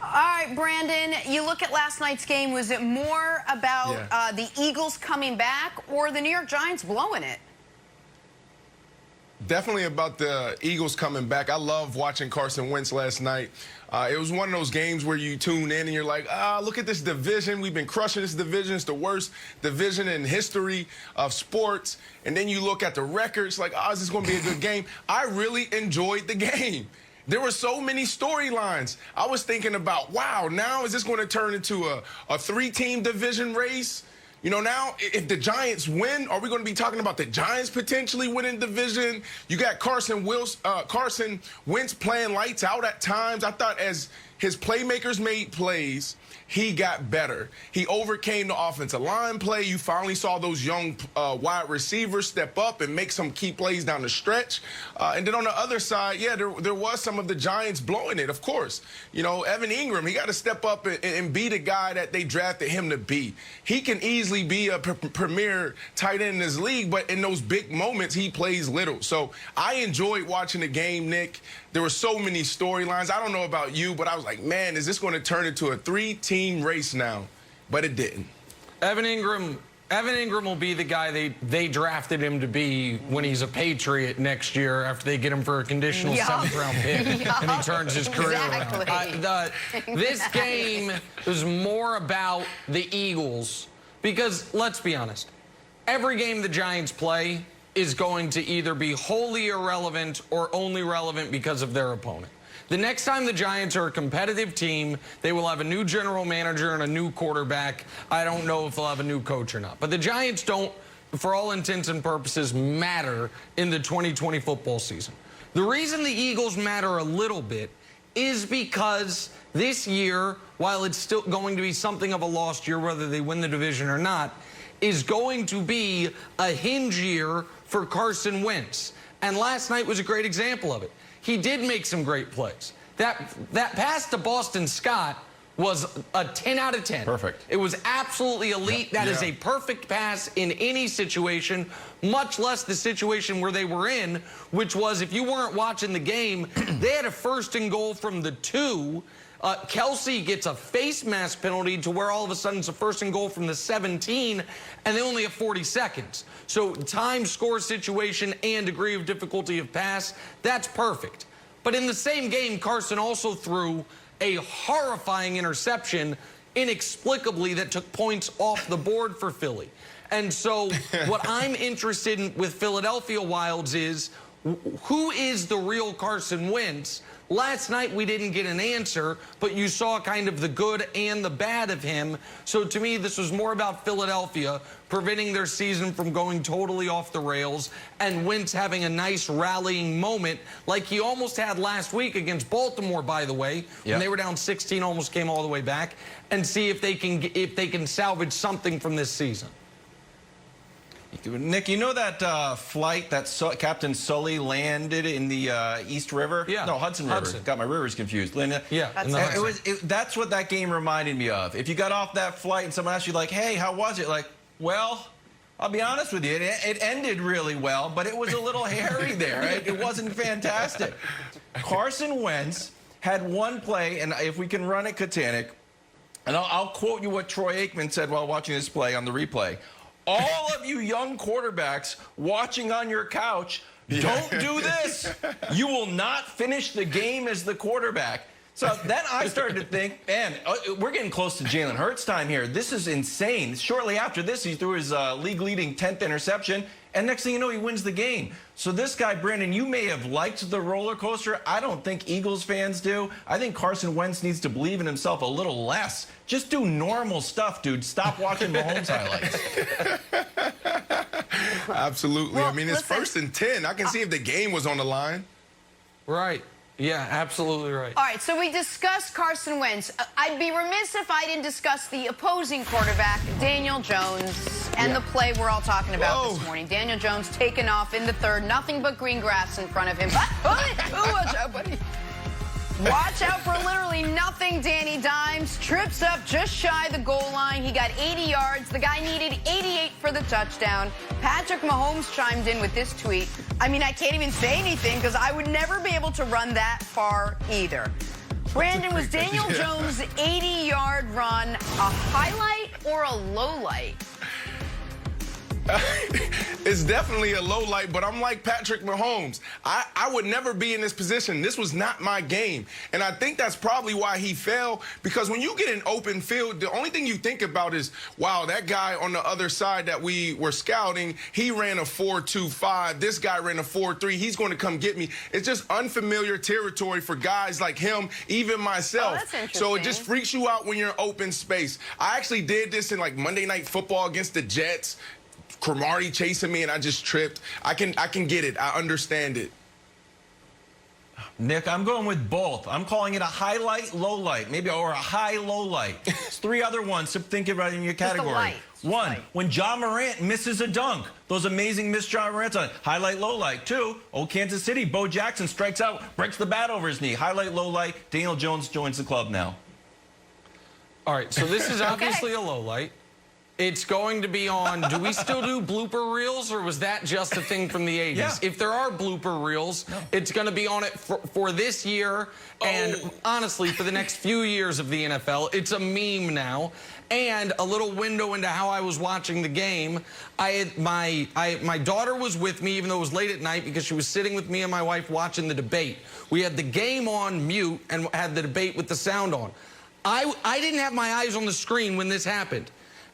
All right, Brandon, you look at last night's game. Was it more about the Eagles coming back or the New York Giants blowing it? Definitely about the Eagles coming back. I love watching Carson Wentz last night. It was one of those games where you tune in and you're like, look at this division. We've been crushing this division. It's the worst division in history of sports. And then you look at the records like, is this going to be a good game? I really enjoyed the game. There were so many storylines. I was thinking about, wow, now is this going to turn into a three-team division race? You know, now, if the Giants win, are we going to be talking about the Giants potentially winning division? You got Carson Wentz playing lights out at times. I thought as his playmakers made plays, he got better. He overcame the offensive line play. You finally saw those young wide receivers step up and make some key plays down the stretch. And then on the other side, yeah, there was some of the Giants blowing it, of course. You know, Evan Ingram, he got to step up and be the guy that they drafted him to be. He can easily be a premier tight end in this league, but in those big moments, he plays little. So I enjoyed watching the game, Nick. There were so many storylines. I don't know about you, but I was like, man, is this going to turn into a three-team race now? But it didn't. Evan Ingram will be the guy they drafted him to be when he's a Patriot next year after they get him for a conditional seventh-round pick and he turns his career around. This game is more about the Eagles because, let's be honest, every game the Giants play is going to either be wholly irrelevant or only relevant because of their opponent. The next time the Giants are a competitive team, they will have a new general manager and a new quarterback. I don't know if they'll have a new coach or not. But the Giants don't, for all intents and purposes, matter in the 2020 football season. The reason the Eagles matter a little bit is because this year, while it's still going to be something of a lost year, whether they win the division or not, is going to be a hinge year for Carson Wentz. And last night was a great example of it. He did make some great plays. That pass to Boston Scott was a 10 out of 10. Perfect. It was absolutely elite. That is a perfect pass in any situation, much less the situation where they were in, which was, if you weren't watching the game, they had a 1st and goal from the 2. Kelsey gets a face mask penalty to where all of a sudden it's a 1st and goal from the 17, and they only have 40 seconds. So time, score situation, and degree of difficulty of pass, that's perfect. But in the same game, Carson also threw a horrifying interception inexplicably that took points off the board for Philly. And so what I'm interested in with Philadelphia Wilds is, who is the real Carson Wentz? Last night we didn't get an answer, but you saw kind of the good and the bad of him. So to me, this was more about Philadelphia preventing their season from going totally off the rails and Wentz having a nice rallying moment like he almost had last week against Baltimore, by the way, when they were down 16, almost came all the way back, and see if they can salvage something from this season. Nick, you know that flight that Captain Sully landed in the East River? Yeah. No, Hudson River. Got my rivers confused. Yeah. That's what that game reminded me of. If you got off that flight and someone asked you, like, hey, how was it? Like, well, I'll be honest with you. It ended really well, but it was a little hairy there. Right? It wasn't fantastic. Carson Wentz had one play, and if we can run it, Katanik, and I'll quote you what Troy Aikman said while watching this play on the replay. All of you young quarterbacks watching on your couch, don't do this. You will not finish the game as the quarterback. So then I started to think, man, we're getting close to Jalen Hurts time here. This is insane. Shortly after this, he threw his league-leading 10th interception, and next thing you know, he wins the game. So this guy, Brandon, you may have liked the roller coaster. I don't think Eagles fans do. I think Carson Wentz needs to believe in himself a little less. Just do normal stuff, dude. Stop watching Mahomes highlights. Absolutely. Well, I mean, it's 1st and 10. I can see if the game was on the line. Right. Yeah, absolutely right. All right, so we discussed Carson Wentz. I'd be remiss if I didn't discuss the opposing quarterback, Daniel Jones, and the play we're all talking about this morning. Daniel Jones taken off in the 3rd, nothing but green grass in front of him. Watch out, buddy. Watch out for literally nothing. Danny Dimes trips up just shy of the goal line. He got 80 yards. The guy needed 88 for the touchdown. Patrick Mahomes chimed in with this tweet. I mean, I can't even say anything because I would never be able to run that far either. Brandon, was Daniel Jones' 80-yard run a highlight or a low light? It's definitely a low light, but I'm like Patrick Mahomes. I would never be in this position. This was not my game. And I think that's probably why he fell, because when you get an open field, the only thing you think about is, wow, that guy on the other side that we were scouting, he ran a 4.25. This guy ran a 4.3. He's going to come get me. It's just unfamiliar territory for guys like him, even myself. Oh, that's interesting. So it just freaks you out when you're in open space. I actually did this in like Monday Night Football against the Jets. Cromartie chasing me, and I just tripped. I can get it. I understand it. Nick, I'm going with both. I'm calling it a highlight, low light, maybe, or a high, low light. There's three other ones to think about in your category. Light. One, when John Morant misses a dunk. Those amazing missed John Morant's on it. Highlight, low light. Two, old Kansas City, Bo Jackson strikes out, breaks the bat over his knee. Highlight, low light. Daniel Jones joins the club now. All right, so this is obviously a low light. It's going to be on, do we still do blooper reels, or was that just a thing from the 80s? Yeah. If there are blooper reels, it's going to be on it for this year and honestly for the next few years of the NFL. It's a meme now. And a little window into how I was watching the game. My daughter was with me, even though it was late at night, because she was sitting with me and my wife watching the debate. We had the game on mute and had the debate with the sound on. I didn't have my eyes on the screen when this happened.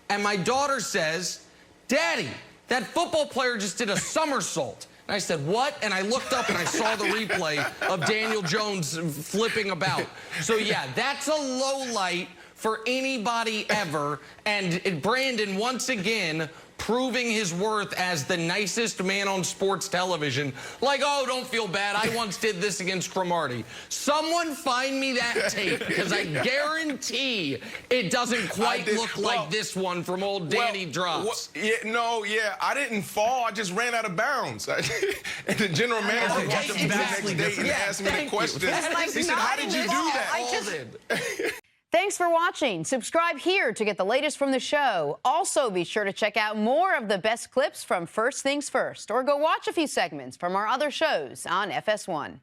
And my daughter says, "Daddy, that football player just did a somersault." And I said, "What?" And I looked up and I saw the replay of Daniel Jones flipping about. So, yeah, that's a low light for anybody ever. And Brandon, once again, proving his worth as the nicest man on sports television. Like, oh, don't feel bad. I once did this against Cromartie. Someone find me that tape, because I guarantee it doesn't quite look like this one from old Danny Drops. I didn't fall. I just ran out of bounds. And the general manager walked up to me the next day and asked me the question. He said, "How did you do that?" Thanks for watching. Subscribe here to get the latest from the show. Also, be sure to check out more of the best clips from First Things First, or go watch a few segments from our other shows on FS1.